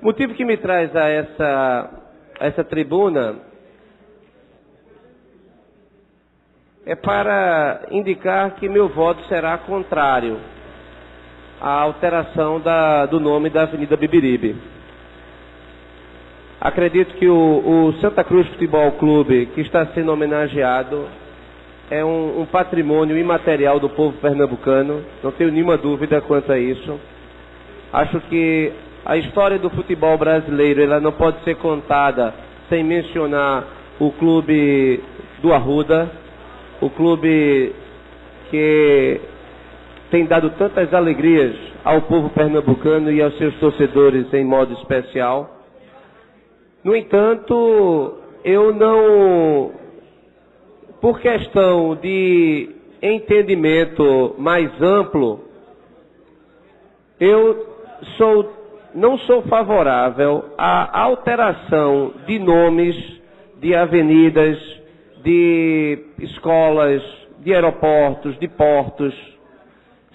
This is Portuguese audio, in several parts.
O motivo que me traz a essa tribuna é para indicar que meu voto será contrário à alteração do nome da Avenida Beberibe. Acredito que o Santa Cruz Futebol Clube, que está sendo homenageado, é um patrimônio imaterial do povo pernambucano, não tenho nenhuma dúvida quanto a isso. Acho que a história do futebol brasileiro ela não pode ser contada sem mencionar o clube do Arruda, o clube que tem dado tantas alegrias ao povo pernambucano e aos seus torcedores em modo especial. No entanto, eu não, por questão de entendimento mais amplo, eu não sou favorável à alteração de nomes de avenidas, de escolas, de aeroportos, de portos,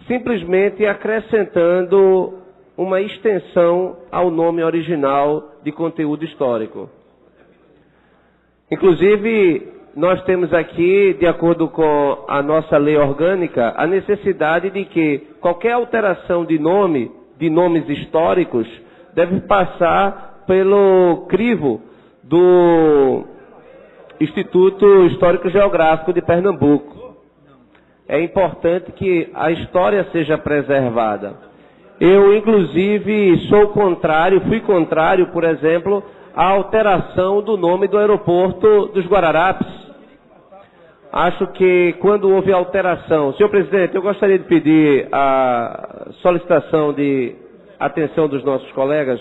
simplesmente acrescentando uma extensão ao nome original de conteúdo histórico. Inclusive, nós temos aqui, de acordo com a nossa lei orgânica, a necessidade de que qualquer alteração de nomes históricos, deve passar pelo crivo do Instituto Histórico Geográfico de Pernambuco. É importante que a história seja preservada. Eu, inclusive, fui contrário, por exemplo, à alteração do nome do aeroporto dos Guararapes. Acho que quando houve alteração... Senhor presidente, eu gostaria de pedir a solicitação de atenção dos nossos colegas.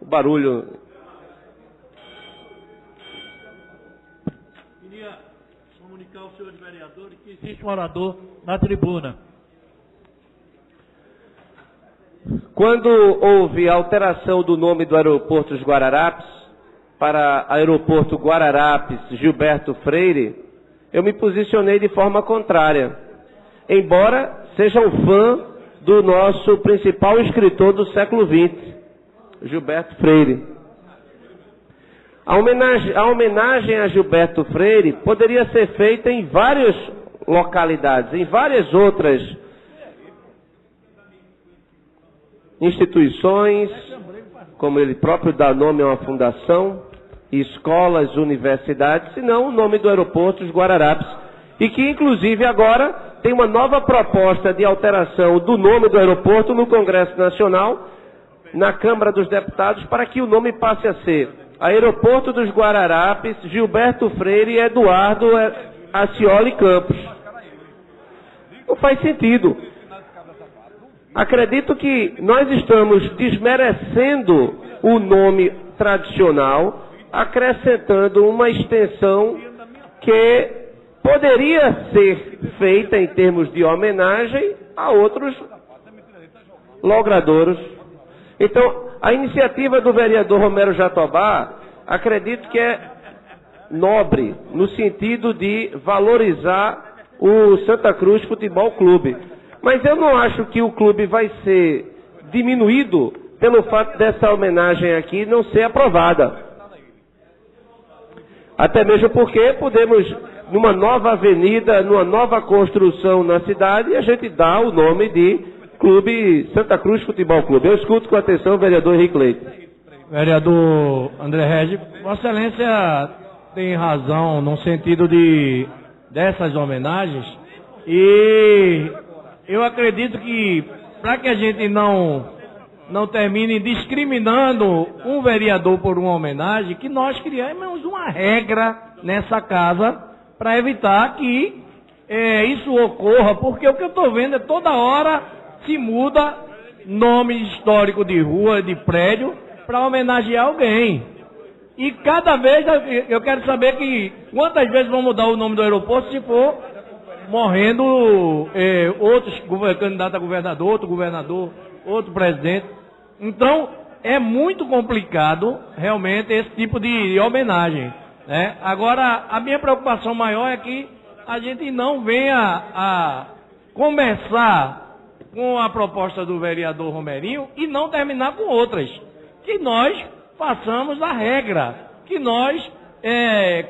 O barulho... Queria comunicar aos senhores vereadores que existe um orador na tribuna. Quando houve alteração do nome do aeroporto dos Guararapes para aeroporto Guararapes Gilberto Freire, eu me posicionei de forma contrária, embora seja um fã do nosso principal escritor do século XX, Gilberto Freire. A homenagem a Gilberto Freire poderia ser feita em várias localidades, em várias outras instituições, como ele próprio dá nome a uma fundação, escolas, universidades, senão o nome do aeroporto dos Guararapes, e que inclusive agora tem uma nova proposta de alteração do nome do aeroporto no Congresso Nacional, na Câmara dos Deputados, para que o nome passe a ser Aeroporto dos Guararapes, Gilberto Freire e Eduardo Acioli Campos. Não faz sentido. Acredito que nós estamos desmerecendo o nome tradicional, acrescentando uma extensão que poderia ser feita em termos de homenagem a outros logradouros. Então, a iniciativa do vereador Romero Jatobá, acredito que é nobre, no sentido de valorizar o Santa Cruz Futebol Clube. Mas eu não acho que o clube vai ser diminuído pelo fato dessa homenagem aqui não ser aprovada. Até mesmo porque podemos, numa nova avenida, numa nova construção na cidade, a gente dá o nome de Clube Santa Cruz Futebol Clube. Eu escuto com atenção o vereador Henrique Leite. Vereador André Regis, Vossa Excelência tem razão no sentido dessas homenagens, e eu acredito que, para que a gente não termine discriminando um vereador por uma homenagem, que nós criamos uma regra nessa casa para evitar que isso ocorra, porque o que eu estou vendo é toda hora se muda nome histórico de rua, de prédio, para homenagear alguém. E cada vez eu quero saber quantas vezes vão mudar o nome do aeroporto se for morrendo outros candidatos a governador, outro governador, outro presidente. Então, é muito complicado, realmente, esse tipo de homenagem, né? Agora, a minha preocupação maior é que a gente não venha a começar com a proposta do vereador Romerinho e não terminar com outras. que nós façamos a regra, que nós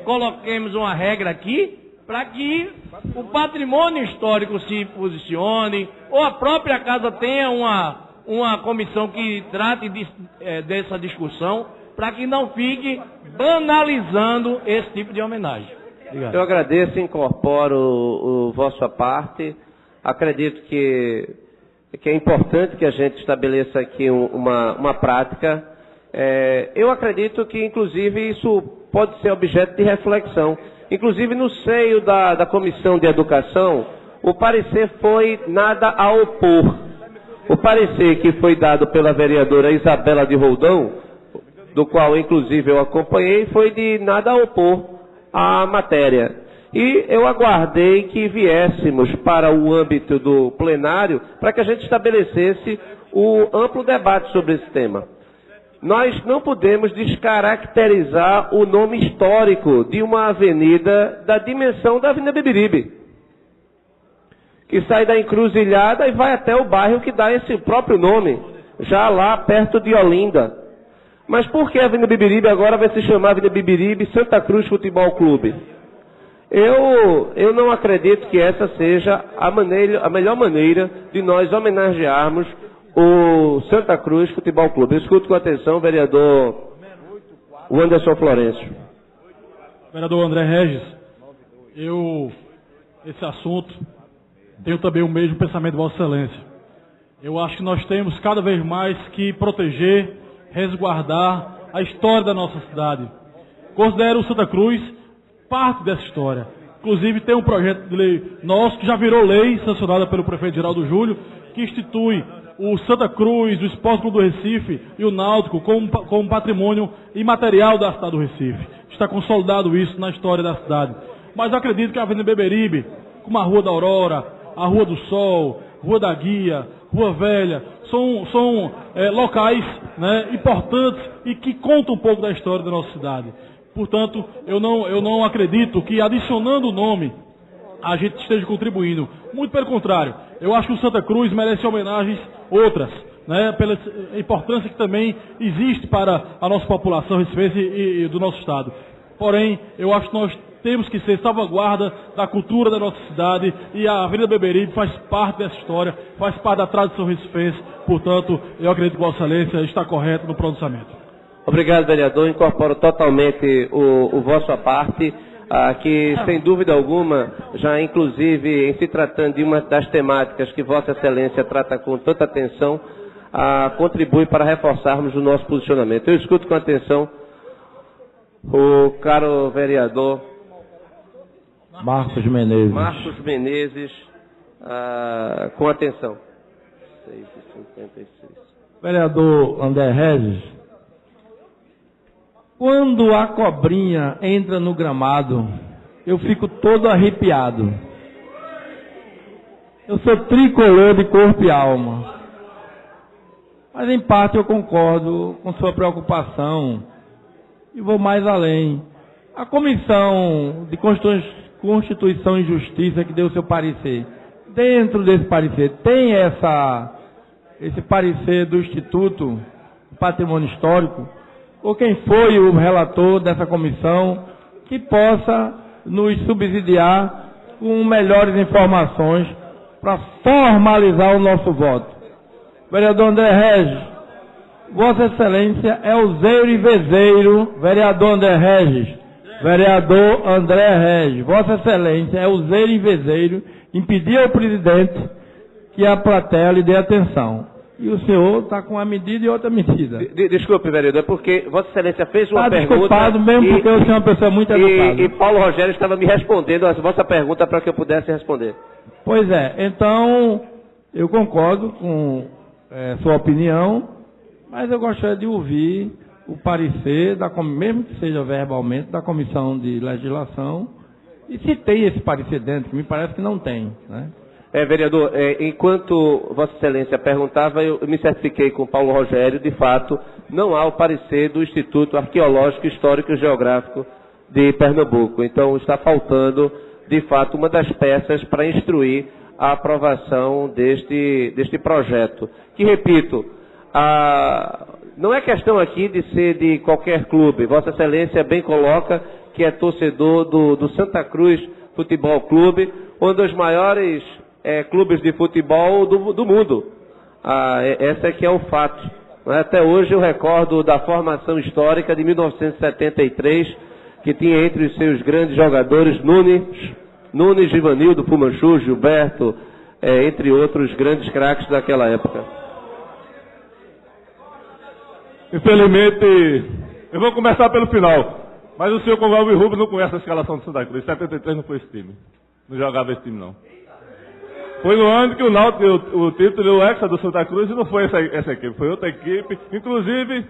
coloquemos uma regra aqui para que o patrimônio histórico se posicione, ou a própria casa tenha uma comissão que trate dessa discussão, para que não fique banalizando esse tipo de homenagem. Obrigado. Eu agradeço e incorporo o vossa parte. Acredito que é importante que a gente estabeleça aqui uma prática. Eu acredito que, inclusive, isso pode ser objeto de reflexão. Inclusive, no seio da Comissão de Educação, o parecer foi nada a opor. O parecer que foi dado pela vereadora Isabela de Roldão, do qual, inclusive, eu acompanhei, foi de nada a opor à matéria. E eu aguardei que viéssemos para o âmbito do plenário para que a gente estabelecesse o amplo debate sobre esse tema. Nós não podemos descaracterizar o nome histórico de uma avenida da dimensão da Avenida Beberibe, que sai da encruzilhada e vai até o bairro que dá esse próprio nome, já lá perto de Olinda. Mas por que a Avenida Beberibe agora vai se chamar Avenida Beberibe Santa Cruz Futebol Clube? Eu não acredito que essa seja a melhor maneira de nós homenagearmos o Santa Cruz Futebol Clube. Eu escuto com atenção o vereador Anderson Florencio. Vereador André Regis, esse assunto, tenho também o mesmo pensamento de Vossa Excelência. Eu acho que nós temos cada vez mais que proteger, resguardar a história da nossa cidade. Considero o Santa Cruz parte dessa história. Inclusive tem um projeto de lei nosso que já virou lei, sancionada pelo prefeito Geraldo Júlio, que institui o Santa Cruz, o Esporte Clube do Recife e o Náutico como patrimônio imaterial da cidade do Recife. Está consolidado isso na história da cidade. Mas eu acredito que a Avenida Beberibe, como a Rua da Aurora, a Rua do Sol, Rua da Guia, Rua Velha, são locais, né, importantes e que contam um pouco da história da nossa cidade. Portanto, eu não acredito que adicionando o nome a gente esteja contribuindo. Muito pelo contrário, eu acho que o Santa Cruz merece homenagens outras, né, pela importância que também existe para a nossa população recifense e do nosso estado. Porém, eu acho que nós temos que ser salvaguarda da cultura da nossa cidade e a Avenida Beberibe faz parte dessa história, faz parte da tradição recifense. Portanto, eu acredito que Vossa Excelência está correto no pronunciamento. Obrigado, vereador. Incorporo totalmente o vosso parte, que, sem dúvida alguma, já inclusive em se tratando de uma das temáticas que Vossa Excelência trata com tanta atenção, contribui para reforçarmos o nosso posicionamento. Eu escuto com atenção o caro vereador Marcos Menezes. Marcos Menezes, com atenção. 6h56. Vereador André Regis, quando a cobrinha entra no gramado, eu fico todo arrepiado. Eu sou tricolor de corpo e alma. Mas em parte eu concordo com sua preocupação e vou mais além. A Comissão de Constituição e Justiça que deu seu parecer, dentro desse parecer tem esse parecer do Instituto Patrimônio Histórico, ou quem foi o relator dessa comissão, que possa nos subsidiar com melhores informações para formalizar o nosso voto. Vereador André Regis, Vossa Excelência é o zeiro e vezeiro, vereador André Regis, vereador André Regis, Vossa Excelência é o zeiro e vezeiro em pedir ao presidente que a plateia lhe dê atenção. E o senhor está com uma medida e outra medida. Desculpe, vereador, é porque Vossa Excelência fez uma pergunta... desculpado mesmo porque eu sou uma pessoa muito educada. E Paulo Rogério estava me respondendo a vossa pergunta para que eu pudesse responder. Pois é, então eu concordo com sua opinião, mas eu gostaria de ouvir o parecer, mesmo que seja verbalmente, da Comissão de Legislação, e se tem esse parecer dentro, que me parece que não tem, né? Vereador, enquanto Vossa Excelência perguntava, eu me certifiquei com Paulo Rogério, de fato, não há o parecer do Instituto Arqueológico, Histórico e Geográfico de Pernambuco. Então, está faltando, de fato, uma das peças para instruir a aprovação deste projeto. Que, repito, não é questão aqui de ser de qualquer clube. Vossa Excelência bem coloca que é torcedor do Santa Cruz Futebol Clube, um dos maiores clubes de futebol do mundo. Esse aqui é o fato. Até hoje eu recordo da formação histórica de 1973, que tinha entre os seus grandes jogadores Nunes, Givanildo, Fumanchu, Gilberto, entre outros grandes craques daquela época. Infelizmente, eu vou começar pelo final, mas o senhor Convalvo e Rubens não conhece a escalação do Santa Cruz. 73 não foi esse time, não jogava esse time não. Foi no ano que o título, o Hexa do Santa Cruz, e não foi essa equipe, foi outra equipe, inclusive,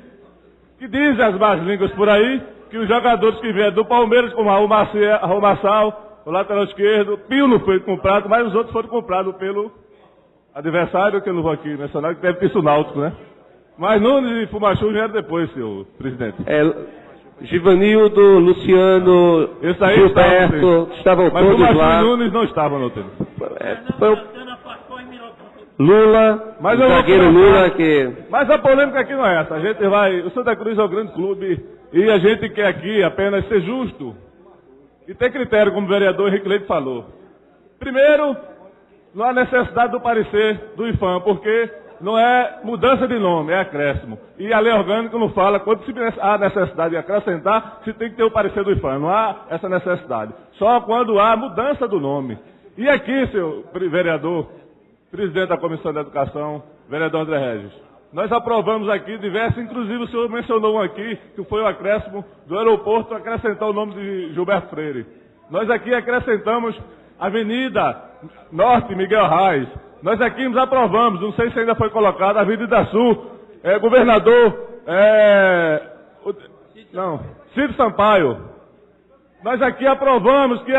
que dizem as más línguas por aí, que os jogadores que vieram do Palmeiras, como Raul Marçal, o lateral esquerdo, Pio não foi comprado, mas os outros foram comprados pelo adversário, que eu não vou aqui mencionar, que deve ter isso Náutico, né? Mas Nunes e Fumanchu vieram depois, senhor presidente. Givanildo, Luciano, Gilberto, estavam mas todos Fumanchu lá. E Nunes não estavam no time. Lula, mas o zagueiro Lula que... Mas a polêmica aqui não é essa. O Santa Cruz é um grande clube e a gente quer aqui apenas ser justo e ter critério, como o vereador Henrique Leite falou. Primeiro, não há necessidade do parecer do IFAM, porque não é mudança de nome, é acréscimo. E a lei orgânica não fala quando há necessidade de acrescentar, se tem que ter o parecer do IFAM. Não há essa necessidade. Só quando há mudança do nome. E aqui, senhor vereador, presidente da Comissão de Educação, vereador André Regis, nós aprovamos aqui diversos, inclusive o senhor mencionou um aqui, que foi o acréscimo do aeroporto, acrescentar o nome de Gilberto Freire. Nós aqui acrescentamos Avenida Norte Miguel Reis. Nós aqui nos aprovamos, não sei se ainda foi colocado, a Avenida Sul, governador, Cid Sampaio. Nós aqui aprovamos que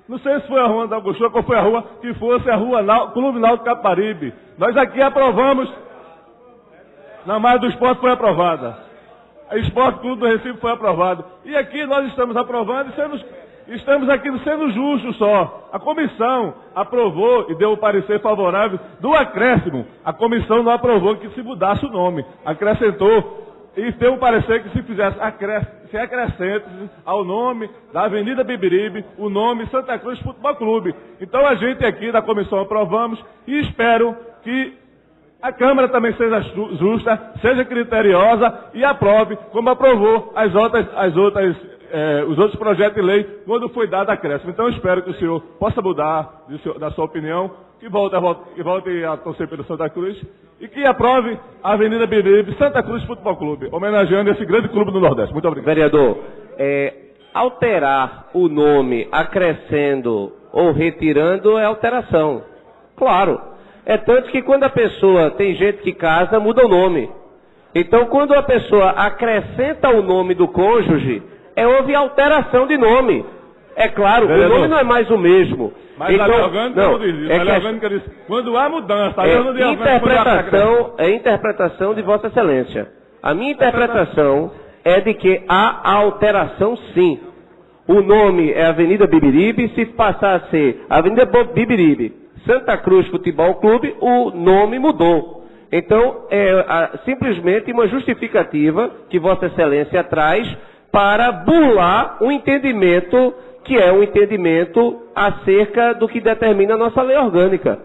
não sei se foi a Rua da Augusta, qual foi a rua, que fosse a Rua Clube Náutico Caparibe. Nós aqui aprovamos, na Maia do Esporte foi aprovada. A Esporte Clube do Recife foi aprovado. E aqui nós estamos aprovando e estamos aqui sendo justos só. A comissão aprovou e deu o parecer favorável do acréscimo. A comissão não aprovou que se mudasse o nome. Acrescentou e deu um parecer que se acrescente ao nome da Avenida Bibiribe, o nome Santa Cruz Futebol Clube. Então a gente aqui da comissão aprovamos e espero que a Câmara também seja justa, seja criteriosa e aprove, como aprovou os outros projetos de lei quando foi dado acréscimo. Então eu espero que o senhor possa mudar da sua opinião, que volte a torcer pelo Santa Cruz e que aprove a Avenida Bibiribe Santa Cruz Futebol Clube, homenageando esse grande clube do Nordeste. Muito obrigado. Vereador, alterar o nome acrescendo ou retirando é alteração. Claro. É tanto que quando a pessoa, tem gente que casa, muda o nome. Então quando a pessoa acrescenta o nome do cônjuge, houve alteração de nome. É claro, o nome não é mais o mesmo. Mas então, a lei orgânica não diz isso. A lei orgânica diz, quando há mudança, interpretação de Vossa Excelência. A minha interpretação é de que há alteração sim. O nome é Avenida Bibiribe, se passar a ser Avenida Bibiribe, Santa Cruz Futebol Clube, o nome mudou. Então, simplesmente uma justificativa que Vossa Excelência traz para burlar um entendimento que é um entendimento acerca do que determina a nossa lei orgânica.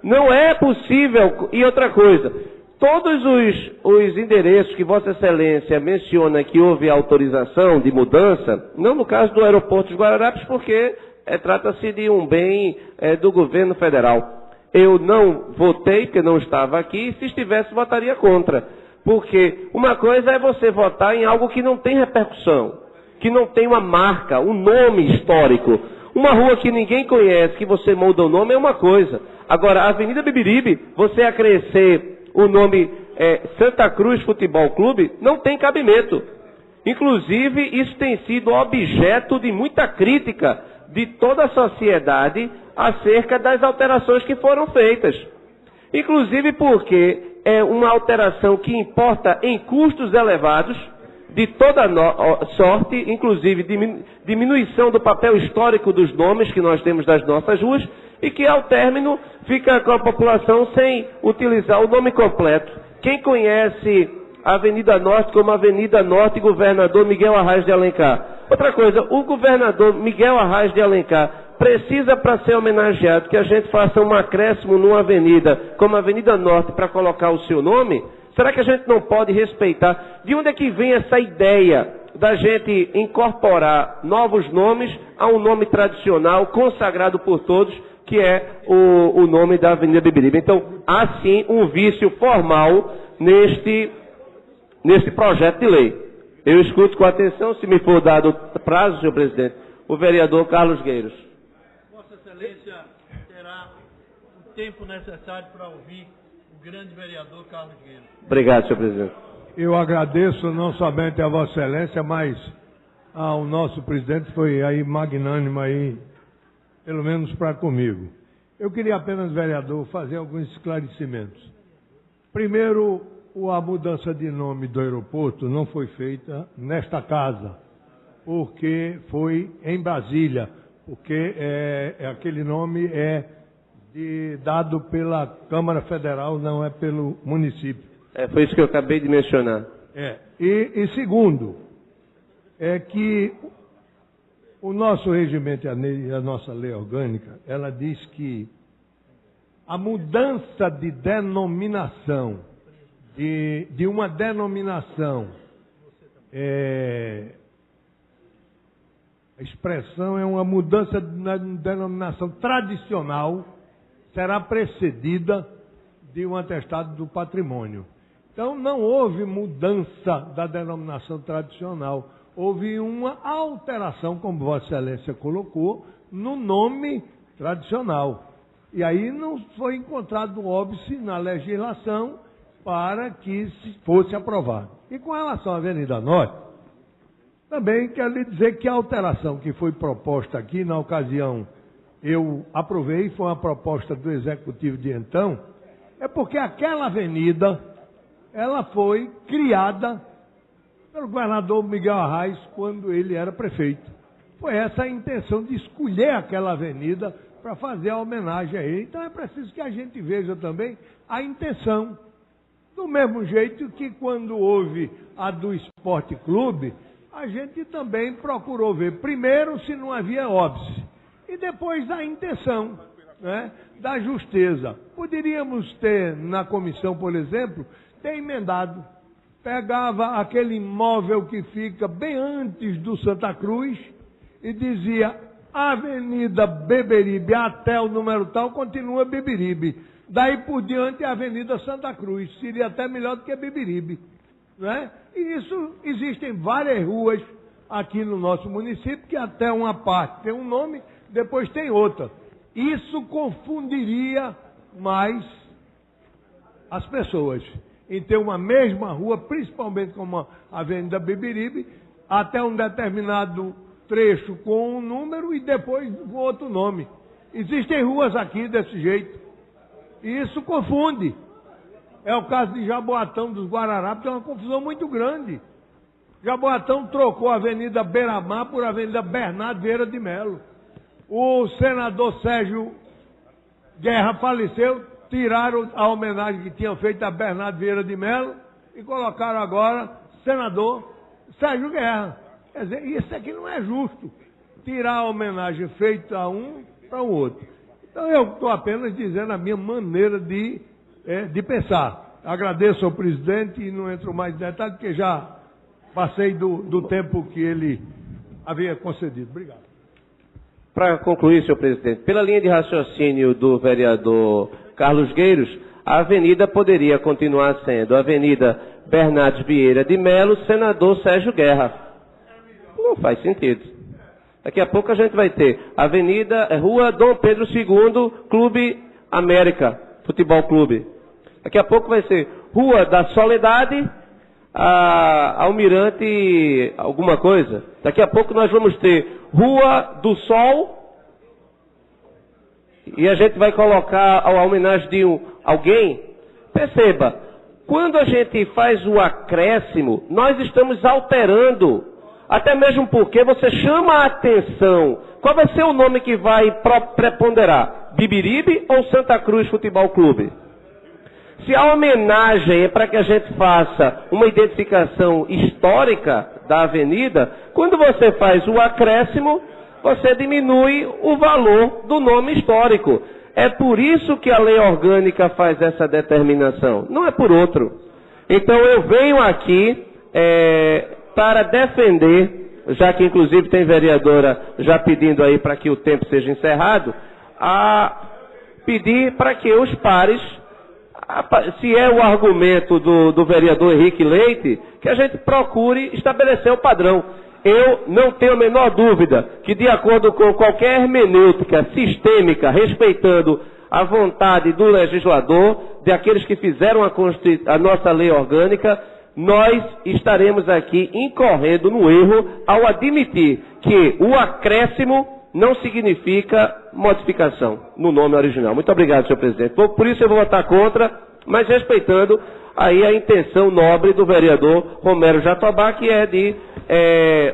Não é possível, e outra coisa, todos os endereços que Vossa Excelência menciona que houve autorização de mudança, não no caso do aeroporto de Guararapes, porque trata-se de um bem do governo federal. Eu não votei, porque não estava aqui, e se estivesse, votaria contra. Porque uma coisa é você votar em algo que não tem repercussão, que não tem uma marca, um nome histórico. Uma rua que ninguém conhece, que você muda o nome, é uma coisa. Agora, a Avenida Bibiribe, você acrescer o nome Santa Cruz Futebol Clube, não tem cabimento. Inclusive, isso tem sido objeto de muita crítica de toda a sociedade acerca das alterações que foram feitas. Inclusive porque é uma alteração que importa em custos elevados, de toda sorte, inclusive diminuição do papel histórico dos nomes que nós temos das nossas ruas, e que ao término fica com a população sem utilizar o nome completo. Quem conhece a Avenida Norte como Avenida Norte Governador Miguel Arraes de Alencar. Outra coisa, o governador Miguel Arraes de Alencar precisa, para ser homenageado, que a gente faça um acréscimo numa avenida como a Avenida Norte para colocar o seu nome? Será que a gente não pode respeitar? De onde é que vem essa ideia da gente incorporar novos nomes a um nome tradicional, consagrado por todos, que é o nome da Avenida Beberibe? Então, há sim um vício formal neste projeto de lei. Eu escuto com atenção, se me for dado prazo, senhor presidente, o vereador Carlos Gueiros. Vossa Excelência terá o tempo necessário para ouvir o grande vereador Carlos Gueiros. Obrigado, senhor presidente. Eu agradeço não somente a Vossa Excelência, mas ao nosso presidente, foi aí magnânimo aí, pelo menos para comigo. Eu queria apenas, vereador, fazer alguns esclarecimentos. Primeiro, a mudança de nome do aeroporto não foi feita nesta casa, porque foi em Brasília, porque aquele nome é dado pela Câmara Federal, não é pelo município. Foi isso que eu acabei de mencionar. E segundo, é que o nosso regimento e a nossa lei orgânica, ela diz que a mudança de denominação, de uma denominação, a expressão é uma mudança de denominação tradicional, será precedida de um atestado do patrimônio. Então, não houve mudança da denominação tradicional, houve uma alteração, como Vossa Excelência colocou, no nome tradicional. E aí não foi encontrado óbice na legislação para que fosse aprovado. E com relação à Avenida Norte, também quero lhe dizer que a alteração que foi proposta aqui, na ocasião, eu aprovei, foi uma proposta do Executivo de então, é porque aquela avenida, ela foi criada pelo governador Miguel Arraes quando ele era prefeito. Foi essa a intenção de escolher aquela avenida para fazer a homenagem a ele. Então é preciso que a gente veja também a intenção. Do mesmo jeito que quando houve a do Esporte Clube, a gente também procurou ver primeiro se não havia óbice e depois a intenção, né, da justeza. Poderíamos ter na comissão, por exemplo, ter emendado, pegava aquele imóvel que fica bem antes do Santa Cruz e dizia Avenida Beberibe até o número tal continua Beberibe. Daí por diante a Avenida Santa Cruz, seria até melhor do que Beberibe, né? E isso, existem várias ruas aqui no nosso município que até uma parte tem um nome, depois tem outra. Isso confundiria mais as pessoas em ter uma mesma rua, principalmente como a Avenida Beberibe, até um determinado trecho com um número e depois com outro nome. Existem ruas aqui desse jeito. E isso confunde. É o caso de Jaboatão dos Guararapes, tem uma confusão muito grande. Jaboatão trocou a Avenida Beira-Mar por Avenida Bernardo Vieira de Melo. O senador Sérgio Guerra faleceu, tiraram a homenagem que tinham feito a Bernardo Vieira de Melo e colocaram agora senador Sérgio Guerra. Quer dizer, isso aqui não é justo. Tirar a homenagem feita a um para o outro. Então eu estou apenas dizendo a minha maneira de pensar. Agradeço ao presidente e não entro mais em detalhe, porque já passei do tempo que ele havia concedido. Obrigado. Para concluir, senhor presidente, pela linha de raciocínio do vereador Carlos Gueiros, a avenida poderia continuar sendo Avenida Bernardo Vieira de Melo, senador Sérgio Guerra. Não faz sentido. Daqui a pouco a gente vai ter Rua Dom Pedro II, Clube América, Futebol Clube. Daqui a pouco vai ser Rua da Soledade, Almirante alguma coisa. Daqui a pouco nós vamos ter Rua do Sol, e a gente vai colocar a homenagem de alguém. Perceba, quando a gente faz o acréscimo, nós estamos alterando. Até mesmo porque você chama a atenção. Qual vai ser o nome que vai preponderar? Beberibe ou Santa Cruz Futebol Clube? Se a homenagem é para que a gente faça uma identificação histórica da avenida, quando você faz o acréscimo, você diminui o valor do nome histórico. É por isso que a lei orgânica faz essa determinação, não é por outro. Então eu venho aqui para defender, já que inclusive tem vereadora já pedindo aí para que o tempo seja encerrado, a pedir para que os pares, se é o argumento do vereador Henrique Leite, que a gente procure estabelecer o padrão. Eu não tenho a menor dúvida que, de acordo com qualquer hermenêutica sistêmica, respeitando a vontade do legislador, daqueles que fizeram a nossa lei orgânica, nós estaremos aqui incorrendo no erro ao admitir que o acréscimo não significa modificação no nome original. Muito obrigado, senhor presidente. Por isso eu vou votar contra, mas respeitando aí a intenção nobre do vereador Romero Jatobá, que é de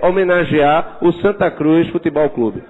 homenagear o Santa Cruz Futebol Clube.